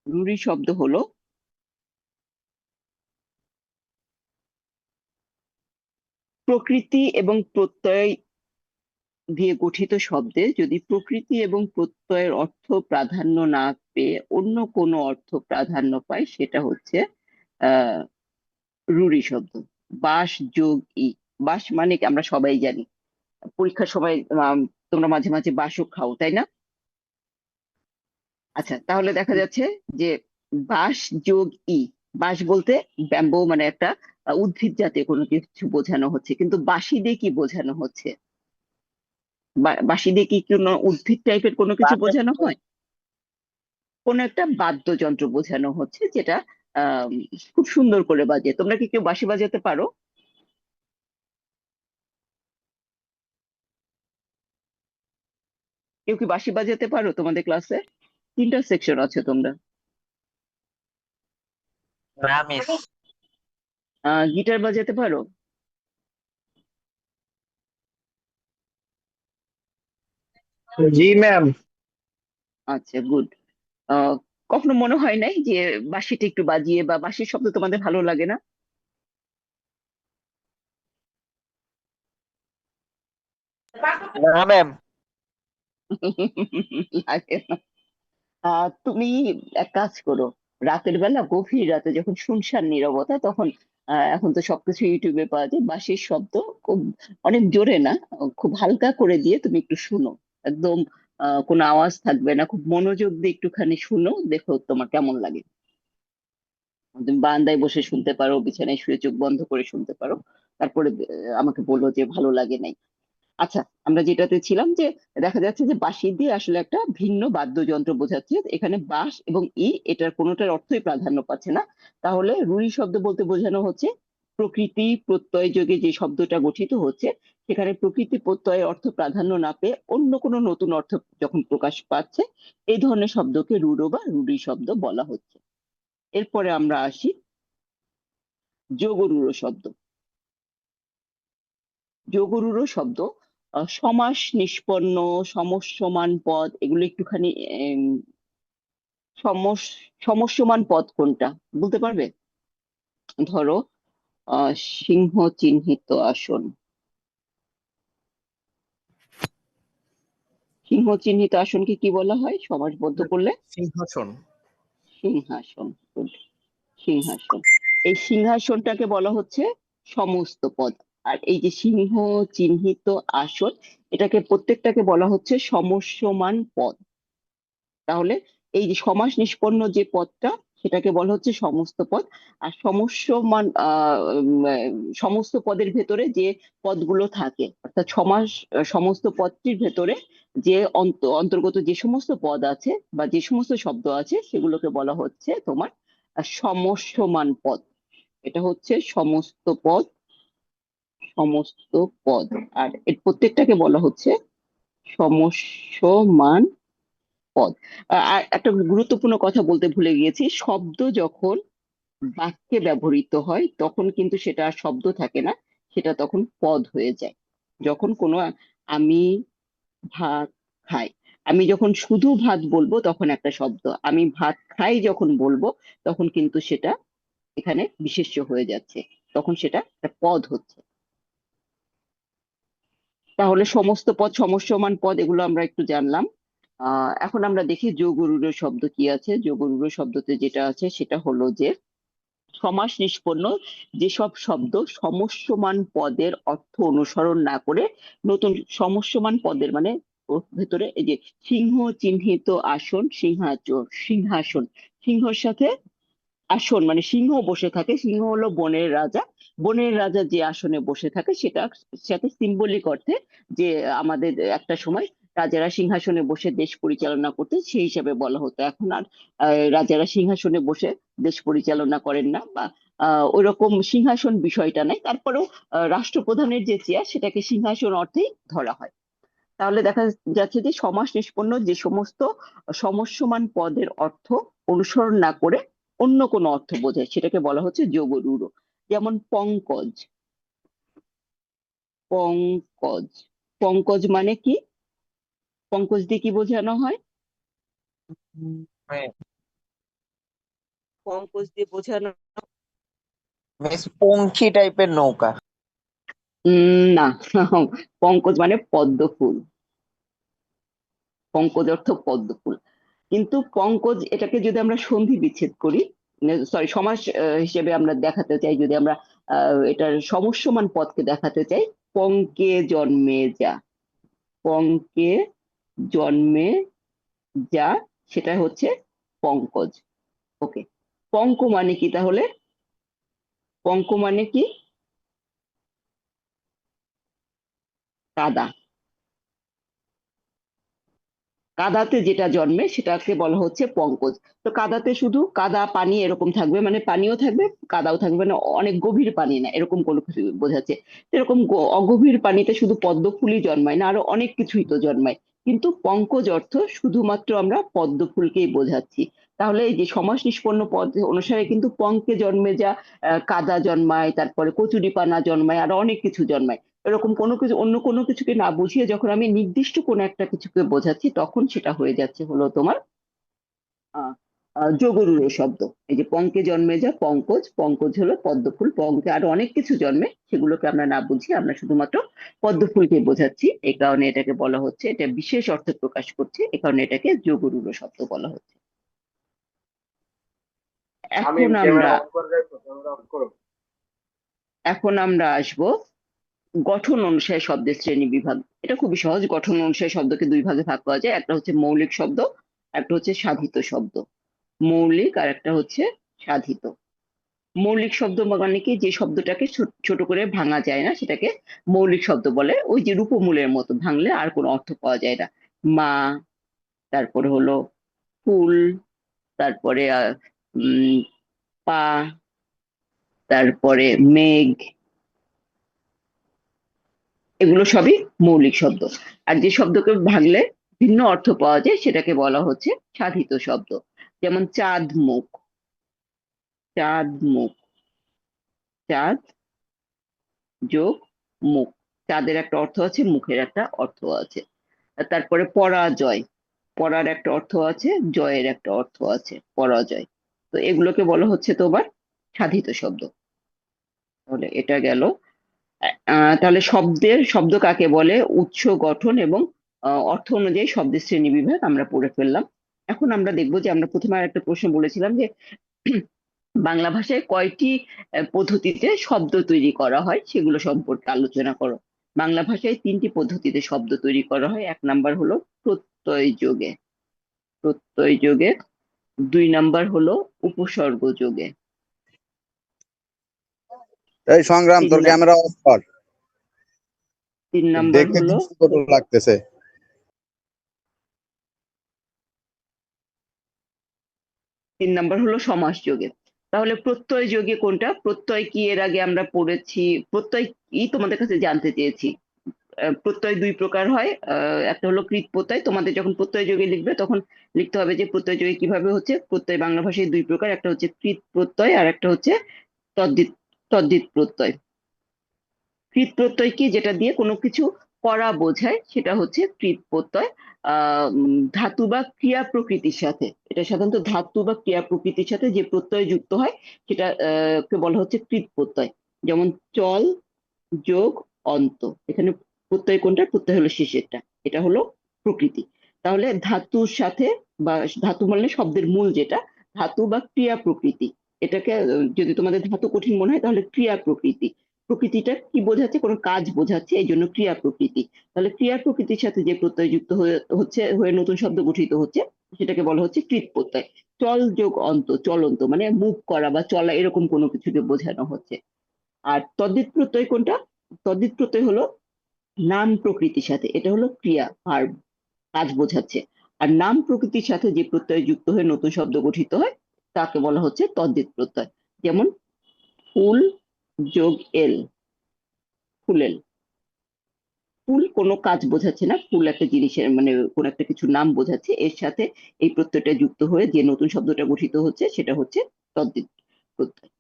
A: রূঢ়ি শব্দ হলো প্রকৃতি এবং প্রত্যয় দিয়ে গঠিত শব্দে যদি প্রকৃতি এবং প্রত্যয়ের অর্থ প্রাধান্য না পেয়ে অন্য কোনো অর্থ প্রাধান্য পায়, সেটা হচ্ছে আহ রূঢ়ি শব্দ। বাস যোগ ই, বাস মানে কি আমরা সবাই জানি, পরীক্ষার সময় তোমরা মাঝে মাঝে বাসও খাও, তাই না? আচ্ছা, তাহলে দেখা যাচ্ছে যে বাস যোগ ই, বাঁশ বলতে ব্যাম্বো মানে একটা উদ্ভিদ জাতীয় কোনো কিছু বোঝানো হচ্ছে, কিন্তু বাঁশি দিয়ে কি বোঝানো হচ্ছে? বাঁশি দিয়ে কি কোনো উদ্ভিদ টাইপের কোনো কিছু বোঝানো হয়? কোনো একটা বাদ্যযন্ত্র বোঝানো হচ্ছে যেটা আহ খুব সুন্দর করে বাজে। তোমরা কি কেউ বাঁশি বাজাতে পারো? কেউ কি বাঁশি বাজাতে পারো তোমাদের ক্লাসে? 3টা সেকশন আছে তোমরা।
D: না মিস।
A: গিটার বাজাতে পারো?
D: জি ম্যাম।
A: আচ্ছা, গুড। কখনো মনে হয় নাই যে বাঁশিটা একটু বাজিয়ে, বা বাঁশির শব্দ তোমাদের ভালো লাগে না?
D: না ম্যাম।
A: লাগে না? তুমি এক কাজ করো, রাতের বেলা গভীর রাতে যখন শুনশান নীরবতা, তখন এখন তো সবকিছু ইউটিউবে পাওয়া যায়, বাঁশির শব্দ খুব অনেক জোরে না, খুব হালকা করে দিয়ে তুমি একটু শুনো। একদম কোনো আওয়াজ থাকবে না, খুব মনোযোগ দিয়ে একটুখানি শুনো, দেখো তোমার কেমন লাগে। তুমি বারান্দায় বসে শুনতে পারো, বিছানায় শুয়ে চোখ বন্ধ করে শুনতে পারো, তারপরে আমাকে বলো যে ভালো লাগে নাই। আচ্ছা, আমরা যেটাতে ছিলাম যে দেখা যাচ্ছে যে বাঁশি দিয়ে আসলে একটা ভিন্ন বাদ্যযন্ত্র বোঝাচ্ছে, এখানে বাঁশ এবং এটার কোনোটার অর্থই প্রাধান্য পাচ্ছে না। তাহলে রুড়ি শব্দ বলতে বোঝানো হচ্ছে প্রকৃতি প্রত্যয় যোগে যে শব্দটা গঠিত হচ্ছে, সেখানে প্রকৃতি প্রত্যয়ের অর্থ প্রাধান্য না পেয়ে অন্য কোনো নতুন অর্থ যখন প্রকাশ পাচ্ছে, এই ধরনের শব্দকে রূঢ় বা রুড়ি শব্দ বলা হচ্ছে। এরপরে আমরা আসি যোগরূঢ় শব্দ। যোগরূঢ় শব্দ সমাস নিষ্পন্ন, সমস্যমান পদ, এগুলো একটুখানি সমস্যমান পদ কোনটা বলতে পারবে? ধরো সিংহ চিহ্নিত আসন। সিংহ চিহ্নিত আসনকে কি বলা হয় সমাসবদ্ধ করলে?
B: সিংহাসন।
A: সিংহাসন। Good. সিংহাসন। এই সিংহাসনটাকে বলা হচ্ছে সমস্ত পদ। আর এই যে সিংহ চিহ্নিত আসন, এটাকে প্রত্যেকটাকে বলা হচ্ছে সমস্যমান পদ। তাহলে এই যে সমাস নিষ্পন্ন যে পদটা, সেটাকে বলা হচ্ছে সমস্ত পদ। আর সমস্যমান সমস্ত পদের ভেতরে যে পদগুলো থাকে, অর্থাৎ সমস্ত পদটির ভেতরে যে অন্তর্গত যে সমস্ত পদ আছে বা যে সমস্ত শব্দ আছে, সেগুলোকে বলা হচ্ছে তোমার সমস্যমান পদ। এটা হচ্ছে সমস্ত পদ, সমস্ত পদ। আর এর প্রত্যেকটাকে বলা হচ্ছে সমস্যমান পদ। আর একটা গুরুত্বপূর্ণ কথা বলতে ভুলে গিয়েছি, শব্দ যখন বাক্যে ব্যবহৃত হয় তখন কিন্তু সেটা আর শব্দ থাকে না, সেটা তখন পদ হয়ে যায়। যখন কোনো আমি ভাত খাই, আমি যখন শুধু ভাত বলবো তখন একটা শব্দ, আমি ভাত খাই যখন বলবো তখন কিন্তু সেটা এখানে বিশেষ্য হয়ে যাচ্ছে, তখন সেটা একটা পদ হচ্ছে। তাহলে সমস্ত পদ, সমস্যমান পদ, এগুলো আমরা একটু জানলাম। এখন আমরা দেখি যোগরূঢ় শব্দ কি আছে। যোগরূঢ় শব্দতে যেটা আছে সেটা হলো যে সমাস নিষ্পন্ন যেসব শব্দ সমস্যমান পদের অর্থ অনুসরণ না করে নতুন সমস্যমান পদের, মানে ওর ভেতরে এই যে সিংহ চিহ্নিত আসন, সিংহাসন, সিংহর সাথে আসন মানে সিংহ বসে থাকে, সিংহ হলো বনের রাজা, বনের রাজা যে আসনে বসে থাকে সেটা সাথে সিম্বলিক অর্থে যে আমাদের একটা সময় রাজারা সিংহাসনে বসে দেশ পরিচালনা করতে, সেই হিসাবে বলা হতো। এখন আর রাজারা সিংহাসনে বসে দেশ পরিচালনা করেন না, বা ওইরকম সিংহাসন বিষয়টা নাই, তারপরেও রাষ্ট্রপ্রধানের যে চেয়ার সেটাকে সিংহাসন অর্থেই ধরা হয়। তাহলে দেখা যাচ্ছে যে সমাস নিষ্পন্ন যে সমস্ত সমস্যমান পদের অর্থ অনুসরণ না করে অন্য কোনো অর্থ বোঝায়, সেটাকে বলা হচ্ছে যোগরূঢ়। যেমন পঙ্কজ। পঙ্কজ, পঙ্কজ মানে কি? পঙ্কজ দিয়ে কি বোঝানো হয়? পঙ্কজ দিয়ে বোঝানো
D: মিস পঙ্খী টাইপের নৌকা।
A: না। পঙ্কজ মানে পদ্ম ফুল। পঙ্কজ অর্থ পদ্ম ফুল। কিন্তু পঙ্কজ এটাকে যদি আমরা সন্ধি বিচ্ছেদ করি, সরি সমাস হিসেবে আমরা দেখাতে চাই, যদি আমরা এটার সমস্যমান পদকে দেখাতে চাই, পঙ্কে জন্মে যা, পঙ্কে জন্মে যা, সেটা হচ্ছে পঙ্কজ। ওকে, পঙ্ক মানে কি তাহলে? পঙ্ক মানে কি? কাদা। কাদাতে যেটা জন্মে সেটাকে বলা হচ্ছে পঙ্কজ। তো কাদাতে শুধু কাদা পানি এরকম থাকবে, মানে পানিও থাকবে কাদাও থাকবে, মানে অনেক গভীর পানি না, এরকম কোনো কিছু বোঝাচ্ছে। এরকম অগভীর পানিতে শুধু পদ্ম ফুলই জন্মায় না, আরো অনেক কিছুই তো জন্মায়। কিন্তু পঙ্কজ অর্থ শুধুমাত্র আমরা পদ্ম ফুলকেই বোঝাচ্ছি। তাহলে এই যে সমাস নিষ্পন্ন পদ অনুসারে কিন্তু পঙ্কে জন্মে যা কাদা জন্মায়, তারপরে কচুরিপানা জন্মায়, আরো অনেক কিছু জন্মায়। এরকম কোনো কিছু অন্য কোনো কিছুকে না বুঝিয়ে যখন আমি নির্দিষ্ট কোনো একটা কিছুকে বোঝাচ্ছি তখন সেটা হয়ে যাচ্ছে হলো তোমার আহ যোগরূঢ় শব্দ। এই যে পঙ্কে জন্মে যা পঙ্কজ, পঙ্কজ হলো পদ্মফুল, পঙ্কে আরো অনেক কিছু জন্মে, সেগুলোকে আমরা না বুঝিয়ে আমরা শুধুমাত্র পদ্মফুলকে বোঝাচ্ছি, এই কারণে এটাকে বলা হচ্ছে, এটা বিশেষ অর্থ প্রকাশ করছে, এই কারণে এটাকে যোগরূঢ় শব্দ বলা হচ্ছে। এখন আমরা আসবো গঠন অনুসারে শব্দের শ্রেণী বিভাগ। এটা খুবই সহজ। গঠন অনুসারে শব্দকে দুই ভাগে ভাগ করা যায়, একটা হচ্ছে মৌলিক শব্দ, একটা হচ্ছে সাধিত শব্দ। মৌলিক আর একটা হচ্ছে সাধিত। মৌলিক শব্দ মানে কি, যে শব্দটাকে ছোট করে ভাঙা যায় না সেটাকে মৌলিক শব্দ বলে। ওই যে রূপমূলের মতো, ভাঙলে আর কোনো অর্থ পাওয়া যায় না। মা, তারপরে হলো ফুল, তারপরে পা, তারপরে মেঘ, এগুলো সবই মৌলিক শব্দ। আর যে শব্দকে ভাঙলে ভিন্ন অর্থ পাওয়া যায় সেটাকে বলা হচ্ছে সাধিত শব্দ। যেমন চাঁদ মুখ, চাঁদ মুখ, চাঁদ যোগ মুখ, চাঁদের একটা অর্থ আছে, মুখের একটা অর্থ আছে। আর তারপরে পরাজয়, পরার একটা অর্থ আছে, জয়ের একটা অর্থ আছে, পরাজয়। তো এগুলোকে বলা হচ্ছে তোমার সাধিত শব্দ। তাহলে এটা গেল। তাহলে শব্দ কাকে বলে, উৎস, গঠন এবং অর্থ অনুযায়ী শব্দের শ্রেণী বিভাগ আমরা পড়ে ফেললাম। এখন আমরা দেখবো যে আমরা প্রথমে আর একটা প্রশ্ন বলেছিলাম যে বাংলা ভাষায় কয়টি পদ্ধতিতে শব্দ তৈরি করা হয় সেগুলো সম্পর্কে আলোচনা করো। বাংলা ভাষায় 3টি পদ্ধতিতে শব্দ তৈরি করা হয়। 1 নাম্বার হলো প্রত্যয় যোগে, প্রত্যয় যোগে। 2 নাম্বার হলো উপসর্গ যোগে।
E: এই সংগ্রাম, তোর ক্যামেরা অফ কর।
A: 3 নাম্বার
E: দেখে
A: হলো
E: ছোট লাগতেছে।
A: 3 নাম্বার হলো সমাস যোগে। তাহলে প্রত্যয় যোগে কোনটা? প্রত্যয় কি এর আগে আমরা পড়েছি? প্রত্যয় কি তোমাদের কাছে জানতে চেয়েছি। প্রত্যয় 2 প্রকার হয়। একটা হলো কৃৎ প্রত্যয়। তোমাদের যখন প্রত্যয় যোগে লিখবে তখন লিখতে হবে যে প্রত্যয় যোগে কিভাবে হচ্ছে। প্রত্যয় বাংলা ভাষায় 2 প্রকার, একটা হচ্ছে কৃৎ প্রত্যয় আর একটা হচ্ছে তদ্ধিত তদ্ধিত প্রত্যয়। কৃৎ প্রত্যয় কি, যেটা দিয়ে কোনো কিছু করা বোঝায়, সেটা হচ্ছে কৃৎ প্রত্যয়। ধাতু বা ক্রিয়া প্রকৃতির সাথে, এটা সাধারণত ধাতু বা ক্রিয়া প্রকৃতির সাথে যে প্রত্যয় যুক্ত হয় সেটা কে বলা হচ্ছে কৃৎ প্রত্যয়। যেমন চল যোগ অন্ত, এখানে প্রত্যয় কোনটা? প্রত্যয় হলো শেষেরটা, এটা হলো প্রকৃতি। তাহলে ধাতুর সাথে, বা ধাতু মানে শব্দের মূল যেটা, ধাতু বা ক্রিয়া প্রকৃতি, এটাকে যদি তোমাদের ধাতু কঠিন মনে হয় তাহলে ক্রিয়া প্রকৃতি। প্রকৃতিটা কি বোঝাচ্ছে? কোনো কাজ বোঝাচ্ছে, এই জন্য ক্রিয়া প্রকৃতি। তাহলে ক্রিয়া প্রকৃতির সাথে যে প্রত্যয় যুক্ত হয়ে নতুন শব্দ গঠিত হচ্ছে সেটাকে বলা হচ্ছে কৃৎ প্রত্যয়। চল যোগ অন্ত, চলন্ত মানে মুভ করা বা চলা, এরকম কোনো কিছুকে বোঝানো হচ্ছে। আর তদ্ধিত প্রত্যয় কোনটা? তদ্ধিত প্রত্যয় হলো নাম প্রকৃতির সাথে, এটা হলো ক্রিয়া, ভার্ব, কাজ বোঝাচ্ছে। আর নাম প্রকৃতির সাথে যে প্রত্যয় যুক্ত হয়ে নতুন শব্দ গঠিত হয় তাকে বলা হচ্ছে তদ্ধিত প্রত্যয়। যেমন ফুল যোগ এল, ফুলেল। ফুল কোনো কাজ বোঝাচ্ছে না, ফুল একটা জিনিসের মানে কোন একটা কিছু নাম বোঝাচ্ছে, এর সাথে এই প্রত্যয়টা যুক্ত হয়ে যে নতুন শব্দটা গঠিত হচ্ছে সেটা হচ্ছে তদ্ধিত প্রত্যয়।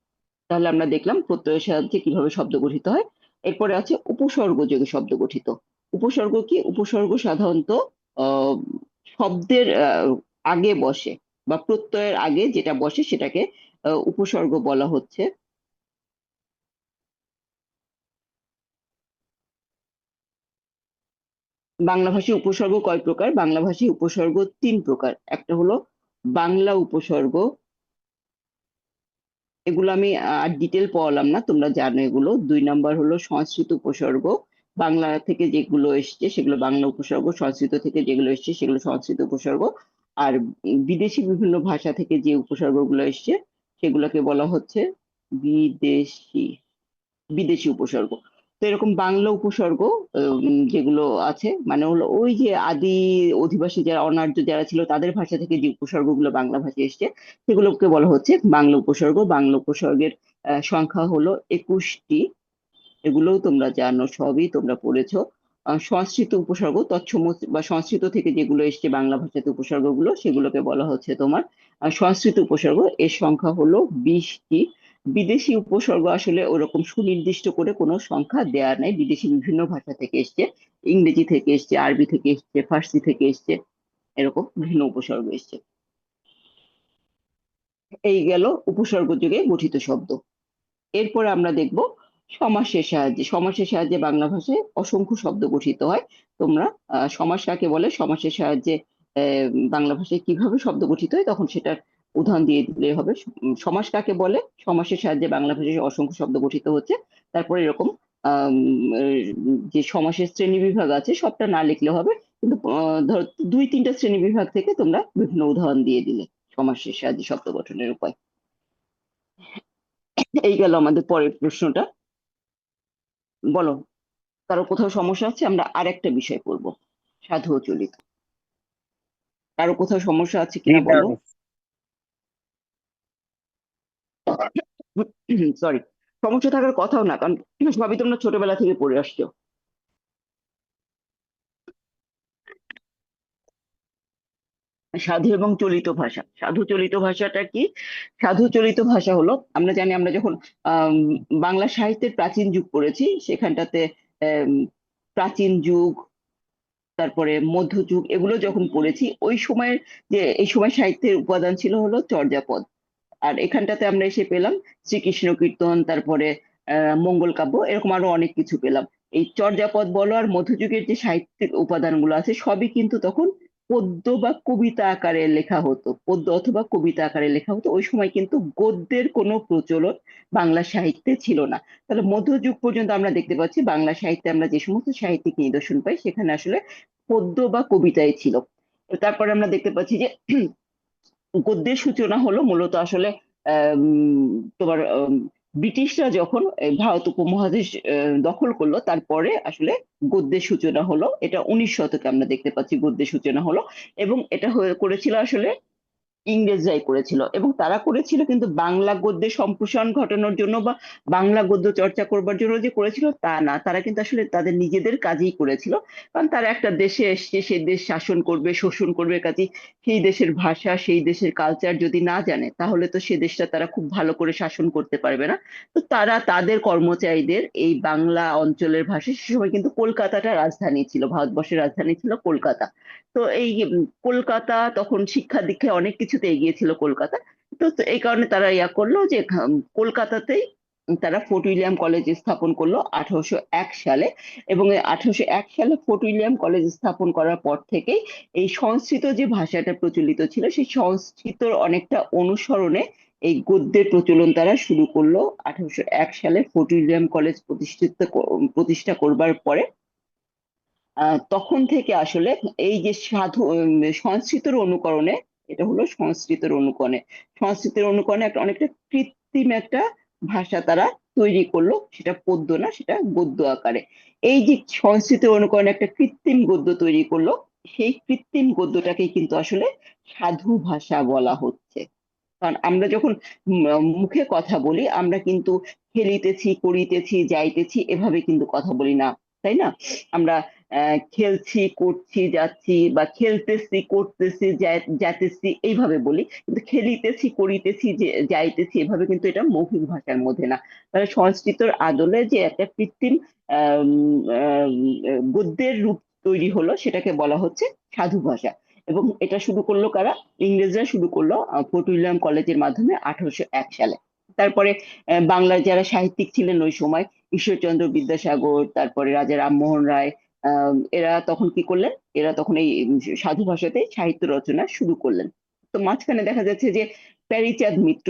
A: তাহলে আমরা দেখলাম প্রত্যয়ের সাহায্যে কিভাবে শব্দ গঠিত হয়। এরপরে আছে উপসর্গ যোগে শব্দ গঠিত। উপসর্গ কি? উপসর্গ সাধারণত আহ শব্দের আগে বসে, বা প্রত্যয়ের আগে যেটা বসে সেটাকে উপসর্গ বলা হচ্ছে। বাংলা ভাষায় উপসর্গ কয় প্রকার? বাংলা ভাষায় উপসর্গ 3 প্রকার। একটা হলো বাংলা উপসর্গ, এগুলো আমি আর ডিটেল পড়ালাম না, তোমরা জানো এগুলো। 2 নাম্বার হলো সংস্কৃত উপসর্গ, বাংলা থেকে যেগুলো এসছে সেগুলো বাংলা উপসর্গ, সংস্কৃত থেকে যেগুলো এসছে সেগুলো সংস্কৃত উপসর্গ। আর বিদেশি বিভিন্ন ভাষা থেকে যে উপসর্গগুলো এসছে সেগুলোকে বলা হচ্ছে বিদেশি বিদেশি উপসর্গ। তো এরকম বাংলা উপসর্গ যেগুলো আছে মানে হলো ওই যে আদি অধিবাসী যারা অনার্য যারা ছিল তাদের ভাষা থেকে যে উপসর্গগুলো বাংলা ভাষায় এসছে সেগুলোকে বলা হচ্ছে বাংলা উপসর্গ। বাংলা উপসর্গের সংখ্যা হলো 21টি। এগুলোও তোমরা জানো, সবই তোমরা পড়েছো। সংস্কৃত উপসর্গ তৎসম বা সংস্কৃত থেকে যেগুলো এসছে বাংলা ভাষাতে উপসর্গগুলো সেগুলোকে বলা হচ্ছে তোমার সংস্কৃত উপসর্গ। এর সংখ্যা হলো 20টি। বিদেশি উপসর্গ আসলে ওরকম সুনির্দিষ্ট করে কোনো সংখ্যা দেয়া নাই, বিদেশি বিভিন্ন ভাষা থেকে এসছে, ইংরেজি থেকে এসছে, আরবি থেকে এসছে, ফার্সি থেকে এসছে, এরকম বিভিন্ন উপসর্গ এসছে। এই গেল উপসর্গ যুগে গঠিত শব্দ। এরপর আমরা দেখব সমাসের সাহায্যে। সমাসের সাহায্যে বাংলা ভাষায় অসংখ্য শব্দ গঠিত হয়। তোমরা সমাস কাকে বলে, সমাসের সাহায্যে বাংলা ভাষায় কিভাবে শব্দ গঠিত হয় তখন সেটার উদাহরণ দিয়ে দিলে হবে। সমাস কাকে বলে, সমাসের সাহায্যে বাংলা ভাষায় অসংখ্য শব্দ গঠিত হচ্ছে। তারপরে এরকম আহ যে সমাসের শ্রেণী বিভাগ আছে সবটা না লিখলে হবে, কিন্তু ধর 2-3টা শ্রেণী বিভাগ থেকে তোমরা বিভিন্ন উদাহরণ দিয়ে দিলে সমাসের সাহায্যে শব্দ গঠনের উপায়। এই গেল আমাদের পরের প্রশ্নটা। বলো, কারো কোথাও সমস্যা আছে? আমরা আরেকটা বিষয় পড়বো, সাধু ও চলিত। কারো কোথাও সমস্যা আছে
D: জি
A: কিনা বলো।
D: ম্যাম।
A: সরি, সমস্যা থাকার কথাও না, কারণ সবই তোমরা ছোটবেলা থেকে পড়ে আসছো। সাধু এবং চলিত ভাষা। সাধু চলিত ভাষাটা কি? সাধু চলিত ভাষা হলো, আমরা জানি আমরা যখন আহ বাংলা সাহিত্যের প্রাচীন যুগ পড়েছি সেখানটাতে আহ প্রাচীন যুগ, তারপরে মধ্যযুগ, এগুলো যখন পড়েছি ওই সময়ের যে এই সময় সাহিত্যের উপাদান ছিল হলো চর্যাপদ। আর এখানটাতে আমরা এসে পেলাম শ্রীকৃষ্ণ কীর্তন, তারপরে মঙ্গল কাব্য, এরকম আরো অনেক কিছু পেলাম। এই চর্যাপদ বলো আর মধ্যযুগের যে সাহিত্যিক উপাদানগুলো আছে সবই কিন্তু তখন পদ্য বা কবিতা আকারে লেখা হতো, পদ্য অথবা কবিতা আকারে লেখা হতো। ওই সময় কিন্তু গদ্যের কোনো প্রচলন বাংলা সাহিত্যে ছিল না। তাহলে মধ্যযুগ পর্যন্ত আমরা দেখতে পাচ্ছি বাংলা সাহিত্যে আমরা যে সমস্ত সাহিত্যিক নিদর্শন পাই সেখানে আসলে পদ্য বা কবিতাই ছিল। তারপরে আমরা দেখতে পাচ্ছি যে গদ্যের সূচনা হলো মূলত আসলে তোমার ব্রিটিশরা যখন এই ভারত উপমহাদেশ দখল করলো তারপরে আসলে গদ্যের সূচনা হলো। এটা 19 শতকে আমরা দেখতে পাচ্ছি গদ্যের সূচনা হলো। এবং এটা করেছিল আসলে ইংরেজরাই করেছিল, এবং তারা করেছিল কিন্তু বাংলা গদ্যে সম্প্রসারণ ঘটানোর জন্য বা বাংলা গদ্য চর্চা করবার জন্য যে করেছিল তা না, তারা কিন্তু আসলে তাদের নিজেদের কাজেই করেছিল। কারণ তারা একটা দেশে এসছে, সে দেশ শাসন করবে, শোষণ করবে, কাজেই সেই দেশের ভাষা সেই দেশের কালচার যদি না জানে তাহলে তো সে দেশটা তারা খুব ভালো করে শাসন করতে পারবে না। তো তারা তাদের কর্মচারীদের এই বাংলা অঞ্চলের ভাষা, সে সময় কিন্তু কলকাতাটা রাজধানী ছিল, ভারতবর্ষের রাজধানী ছিল কলকাতা। তো এই কলকাতা তখন শিক্ষা দীক্ষায় অনেক কিছুতে এগিয়ে ছিল কলকাতা। তো তো এই কারণে তারা ইয়া করলো যে কলকাতাতেই তারা ফোর্ট উইলিয়াম কলেজ স্থাপন করলো 1801 সালে। এবং এই 1801 সালে ফোর্ট উইলিয়াম কলেজ স্থাপন করার পর থেকেই এই সংস্কৃত যে ভাষাটা প্রচলিত ছিল সেই সংস্কৃতর অনেকটা অনুসরণে এই গদ্যের প্রচলন তারা শুরু করলো 1801 সালে ফোর্ট উইলিয়াম কলেজ প্রতিষ্ঠা করবার পরে। তখন থেকে আসলে এই যে সংস্কৃতের অনুকরণে, এটা হলো সংস্কৃতের অনুকরণে, সংস্কৃতের অনুকরণে একটা অনেকটা কৃত্রিম একটা ভাষা তারা তৈরি করলো, সেটা পদ্য না, সেটা গদ্য আকারে। এই যে সংস্কৃতের অনুকরণে একটা কৃত্রিম গদ্য তৈরি করলো, সেই কৃত্রিম গদ্যটাকে কিন্তু আসলে সাধু ভাষা বলা হচ্ছে। কারণ আমরা যখন মুখে কথা বলি আমরা কিন্তু খেলিতেছি, করিতেছি, যাইতেছি এভাবে কিন্তু কথা বলি না, তাই না? আমরা খেলছি, করছি, যাচ্ছি, বা খেলতেছি, করতেছি, যাইতেছি এইভাবে বলি, কিন্তু খেলিতেছি, করিতেছি, যাইতেছি এভাবে কিন্তু এটা মৌখিক ভাষার মধ্যে না। তাহলে সংস্কৃতর আদলে যে একটা কৃত্রিম আম, আম, গদ্যের রূপ তৈরি হলো সেটাকে বলা হচ্ছে সাধু ভাষা। এবং এটা শুরু করলো কারা? ইংরেজরা শুরু করলো ফোর্ট উইলিয়াম কলেজের মাধ্যমে 1801 সালে। তারপরে বাংলার যারা সাহিত্যিক ছিলেন ওই সময়, ঈশ্বরচন্দ্র বিদ্যাসাগর, তারপরে রাজা রামমোহন রায়, এরা তখন কি করলেন? এরা তখন এই সাধু ভাষাতে সাহিত্য রচনা শুরু করলেন। তো মাঝখানে দেখা যাচ্ছে যে প্যারীচাঁদ মিত্র,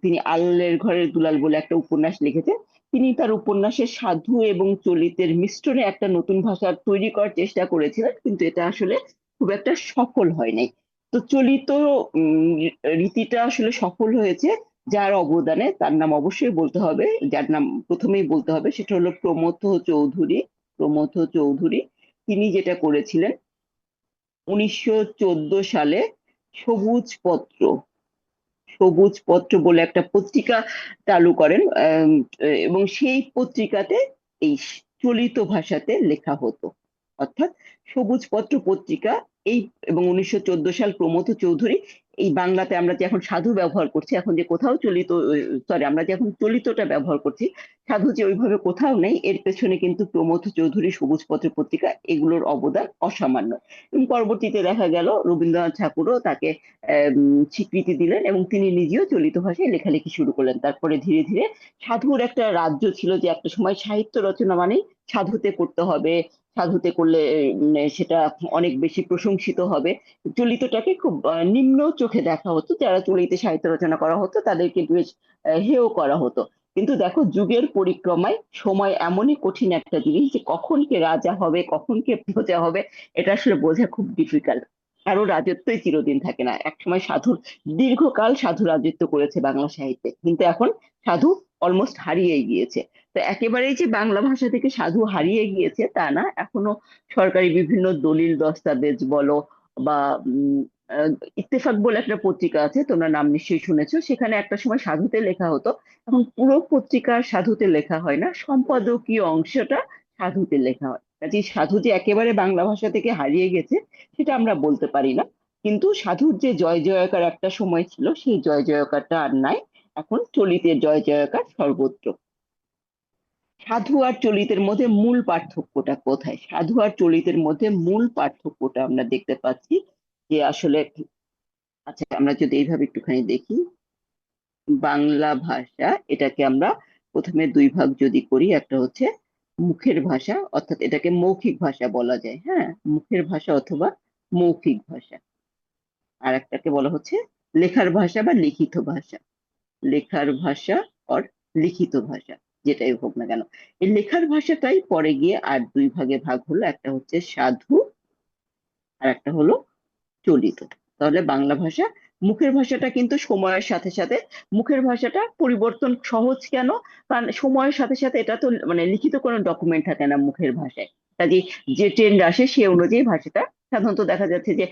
A: তিনি আলের ঘরের দুলাল বলে একটা উপন্যাস লিখেছেন। তিনি তার উপন্যাসে সাধু এবং চলিতের মিশ্রণে একটা নতুন ভাষা তৈরি করার চেষ্টা করেছিলেন, কিন্তু এটা আসলে খুব একটা সফল হয় নাই। তো চলিত রীতিটা আসলে সফল হয়েছে যার অবদানে তার নাম অবশ্যই বলতে হবে, যার নাম প্রথমেই বলতে হবে, সেটা হলো প্রমথ চৌধুরী। প্রমথ চৌধুরী তিনি যেটা করেছিলেন 1914 সালে সবুজ পত্র, সবুজ পত্র বলে একটা পত্রিকা চালু করেন, এবং সেই পত্রিকাতে এই চলিত ভাষাতে লেখা হতো। অর্থাৎ সবুজ পত্র পত্রিকা এই, এবং 1914 সাল প্রমথ চৌধুরী এই বাংলাতে আমরা যে এখন সাধু ব্যবহার করছি, এখন যে কোথাও চলিত, সরি আমরা যে এখন চলিতটা ব্যবহার করছি, সাধু যে ওইভাবে কোথাও নেই, এর পেছনে কিন্তু প্রমথ চৌধুরী, সবুজ পত্র পত্রিকা, এগুলোর অবদান অসামান্য। এবং পরবর্তীতে দেখা গেল রবীন্দ্রনাথ ঠাকুরও তাকে স্বীকৃতি দিলেন এবং তিনি নিজেও চলিত ভাষায় লেখালেখি শুরু করলেন। তারপরে ধীরে ধীরে সাধুর একটা রাজ্য ছিল, যে একটা সময় সাহিত্য রচনা মানে সাধুতে করতে হবে, সাধুতে করলে সেটা অনেক বেশি প্রশংসিত হবে। চলিতটাকে খুব নিম্ন চোখে দেখা হতো, যারা চলিতে সাহিত্য রচনা করা হতো তাদেরকে বেশ হেয় করা হতো। কিন্তু দেখো, যুগের পরিক্রমায় সময় এমনই কঠিন একটা জিনিস যে কখন কে রাজা হবে, কখন কে প্রজা হবে, এটা আসলে বোঝা খুব ডিফিকাল্ট। কারো রাজত্বই চিরদিন থাকে না। একসময় সাধুর, দীর্ঘকাল সাধু রাজত্ব করেছে বাংলা সাহিত্যে, কিন্তু এখন সাধু অলমোস্ট হারিয়ে গিয়েছে। তো একেবারেই যে বাংলা ভাষা থেকে সাধু হারিয়ে গিয়েছে তা না, এখনো সরকারি বিভিন্ন দলিল দস্তাবেজ বলো বা আহ, ইত্তেফাক বলে একটা পত্রিকা আছে, তোমরা নাম নিশ্চয়ই শুনেছো, সেখানে একটা সময় সাধুতে লেখা হতো। এখন পুরো পত্রিকা সাধুতে লেখা হয় না, সম্পাদকীয় অংশটা সাধুতে লেখা হয়। কাজে সাধু যে একেবারে বাংলা ভাষা থেকে হারিয়ে গেছে সেটা আমরা বলতে পারি না, কিন্তু সাধুর যে জয় জয়কার একটা সময় ছিল, সেই জয় জয়কারটা আর নাই। এখন চলিতের জয় জয়কার সর্বত্র। সাধু আর চলিতের মধ্যে মূল পার্থক্যটা কোথায়? সাধু আর চলিতের মধ্যে মূল পার্থক্যটা আমরা দেখতে পাচ্ছি যে আসলে, আচ্ছা আমরা যদি এইভাবে একটুখানি দেখি, বাংলা ভাষা এটাকে আমরা প্রথমে দুই ভাগ যদি করি, একটা হচ্ছে মুখের ভাষা, অর্থাৎ এটাকে মৌখিক ভাষা বলা যায়, হ্যাঁ, মুখের ভাষা অথবা মৌখিক ভাষা। আর একটাকে বলা হচ্ছে লেখার ভাষা বা লিখিত ভাষা। লেখার ভাষা আর লিখিত ভাষা, যেটাই হোক না কেন, এই লেখার ভাষাটাই পরে গিয়ে আর দুই ভাগে ভাগ হলো, একটা হচ্ছে সাধু আর একটা হলো চলিত। তাহলে বাংলা ভাষা, মুখের ভাষাটা কিন্তু সময়ের সাথে সাথে, মুখের ভাষাটা পরিবর্তন সহজ কেন, কারণ সময়ের সাথে সাথে এটা তো মানে লিখিত কোনো ডকুমেন্ট থাকে না মুখের ভাষায়। কাজে যে ট্রেন্ড আসে সে অনুযায়ী ভাষাটা সাধারণত দেখা যাচ্ছে যে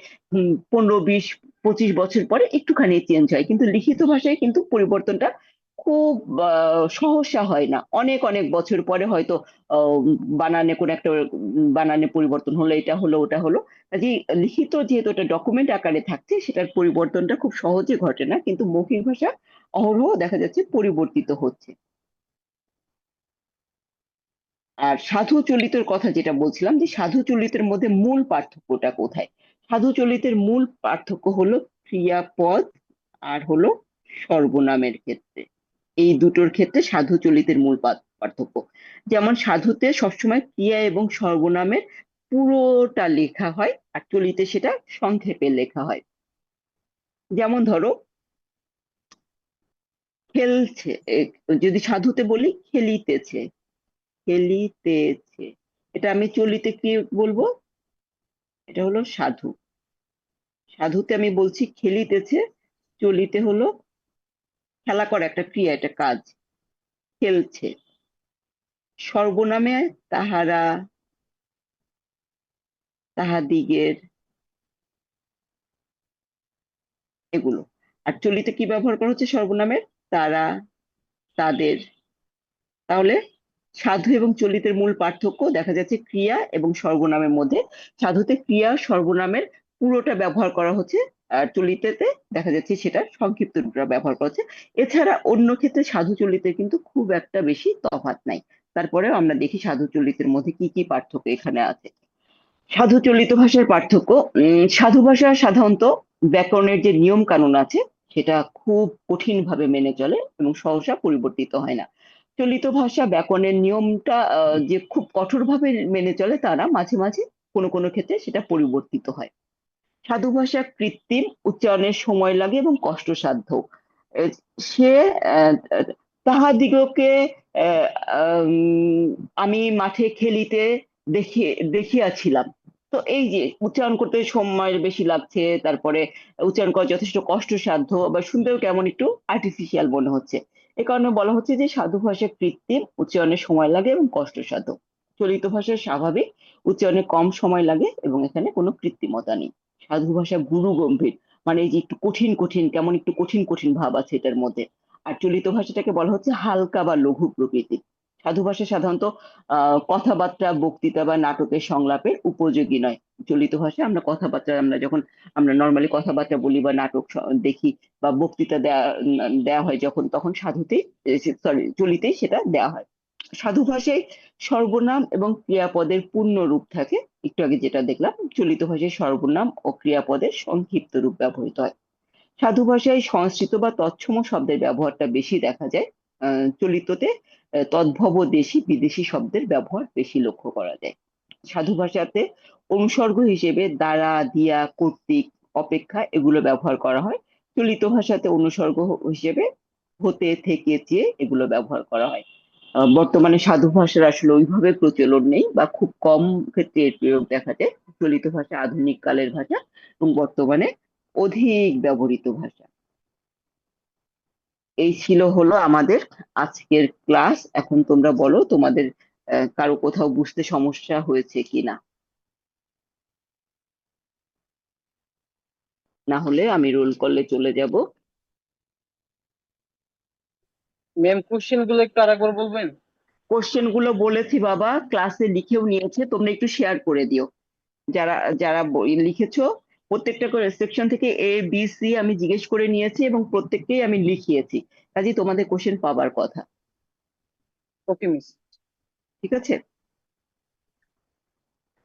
A: 15, 20, 25 বছর পরে একটুখানি চেঞ্জ হয়, কিন্তু লিখিত ভাষায় কিন্তু পরিবর্তনটা খুব সহসা হয় না, অনেক অনেক বছর পরে হয়তো আহ, বানানে কোনো একটা বানানে পরিবর্তন হলো, এটা হলো ওটা হলো। কাজে লিখিত যেহেতু এটা ডকুমেন্ট আকারে থাকছে, সেটার পরিবর্তনটা খুব সহজে ঘটে না, কিন্তু মৌখিক ভাষা অহরহ দেখা যাচ্ছে পরিবর্তিত হচ্ছে। আর সাধু চলিতের কথা যেটা বলছিলাম, যে সাধু চলিতের মধ্যে মূল পার্থক্যটা কোথায়? সাধু চলিতের মূল পার্থক্য হলো ক্রিয়াপদ আর হলো সর্বনামের ক্ষেত্রে। এই দুটোর ক্ষেত্রে সাধু চলিতের মূল পার্থক্য। যেমন সাধুতে সবসময় ক্রিয়া এবং সর্বনামের পুরোটা লেখা হয়, আর চলিতে সেটা সংক্ষেপে লেখা হয়। যেমন ধরো খেলছে, যদি সাধুতে বলি খেলিতেছে, খেলিতেছে, এটা আমি চলিতে কি বলবো? এটা হলো সাধু। সাধুতে আমি বলছি খেলিতেছে, চলিতে হলো খেলা করা একটা ক্রিয়া, একটা কাজ, খেলছে। সর্বনামে তাহারা, তাহাদিগের, এগুলো। আর চলিতে কি ব্যবহার করা হচ্ছে সর্বনামের? তারা, তাদের। তাহলে সাধু এবং চলিতের মূল পার্থক্য দেখা যাচ্ছে ক্রিয়া এবং সর্বনামের মধ্যে। সাধুতে ক্রিয়া সর্বনামের পুরোটা ব্যবহার করা হচ্ছে, আর চলিতেতে দেখা যাচ্ছে সেটা সংক্ষিপ্ত রূপটা ব্যবহার করা হচ্ছে। এছাড়া অন্য ক্ষেত্রে সাধু চলিতে কিন্তু খুব একটা বেশি তফাৎ নাই। তারপরেও আমরা দেখি সাধু চলিতের মধ্যে কি কি পার্থক্য এখানে আছে। সাধু চলিত ভাষার পার্থক্য, সাধু ভাষা সাধারণত ব্যাকরণের যে নিয়ম কানুন আছে সেটা খুব কঠিন ভাবে মেনে চলে এবং সহসা পরিবর্তিত হয় না। চলিত ভাষা ব্যাকরণের নিয়মটা যে খুব কঠোরভাবে মেনে চলে তা না, মাঝে মাঝে কোনো কোনো ক্ষেত্রে সেটা পরিবর্তিত হয়। সাধু ভাষা কৃত্রিম, উচ্চারণের সময় লাগে এবং কষ্টসাধ্য। আহ, সে আহ, তাহাদিগকে আহ, আমি মাঠে খেলিতে দেখিয়াছিলাম, তো এই যে উচ্চারণ করতে সময় বেশি লাগছে, তারপরে উচ্চারণ করা যথেষ্ট কষ্টসাধ্য বা শুনতেও কেমন একটু আর্টিফিশিয়াল মনে হচ্ছে, এ কারণে বলা হচ্ছে যে সাধু ভাষা কৃত্রিম, উচ্চারণে সময় লাগে এবং কষ্টসাধ্য। চলিত ভাষা স্বাভাবিক, উচ্চারণে কম সময় লাগে এবং এখানে কোনো কৃত্রিমতা নেই। সাধু ভাষা গুরু গম্ভীর, মানে এই যে একটু কঠিন কঠিন, কেমন একটু কঠিন কঠিন ভাব আছে এটার মধ্যে। আর চলিত ভাষাটাকে বলা হচ্ছে হালকা বা লঘু প্রকৃতির। সাধু ভাষা সাধারণত কথাবার্তা, বক্তৃতা বা নাটকের সংলাপের উপযোগী নয়। চলিত ভাষায় আমরা কথাবার্তা, আমরা নর্মালি কথাবার্তা বলি বা নাটক দেখি বা বক্তৃতা দেয়া হয় যখন, তখন চলিতেই সেটা দেয়া হয়। সাধু ভাষায় সর্বনাম এবং ক্রিয়াপদের পূর্ণ রূপ থাকে। একটু আগে যেটা দেখলাম, চলিত ভাষায় সর্বনাম ও ক্রিয়াপদের সংক্ষিপ্ত রূপ ব্যবহৃত হয়। সাধু ভাষায় সংস্কৃত বা তৎসম শব্দের ব্যবহারটা বেশি দেখা যায়। চলিততে তদ্ভব দেশি বিদেশি শব্দের ব্যবহার বেশি লক্ষ্য করা যায়। সাধু ভাষাতে অনুসর্গ হিসেবে দ্বারা, দিয়া, কর্তৃক, অপেক্ষা এগুলো ব্যবহার করা হয়। চলিত ভাষাতে অনুসর্গ হিসেবে হতে, থেকে, চেয়ে এগুলো ব্যবহার করা হয়। বর্তমানে সাধু ভাষার আসলে ওইভাবে প্রচলন নেই বা খুব কম ক্ষেত্রে এর প্রয়োগ দেখা যায়। চলিত ভাষা আধুনিক কালের ভাষা এবং বর্তমানে অধিক ব্যবহৃত ভাষা। এই ছিল হলো আমাদের আজকের ক্লাস। এখন তোমরা বলো তোমাদের কারো কোথাও বুঝতে সমস্যা হয়েছে কিনা, না হলে আমি রোল কলে চলে যাব।
B: ম্যাম কোশ্চেন গুলো একটু আরেকবার বলবেন?
A: কোশ্চেন গুলো বলেছি বাবা, ক্লাসে লিখেও নিয়েছে, তোমরা একটু শেয়ার করে দিও। যারা যারা লিখেছো প্রত্যেকটা করে সেকশন থেকে এ বি সি আমি জিজ্ঞেস করে নিয়েছি এবং প্রত্যেককেই আমি লিখিয়েছি। কাজে তোমাদের কোশ্চেন পাবার কথা।
B: Okay miss.
A: ঠিক আছে,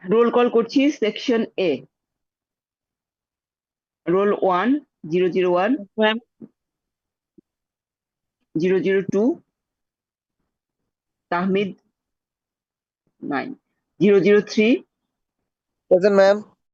A: রোল কল করছি। Section A, roll 1 001,
B: ma'am
A: 002, Tahmid 9, 003,
D: present ma'am.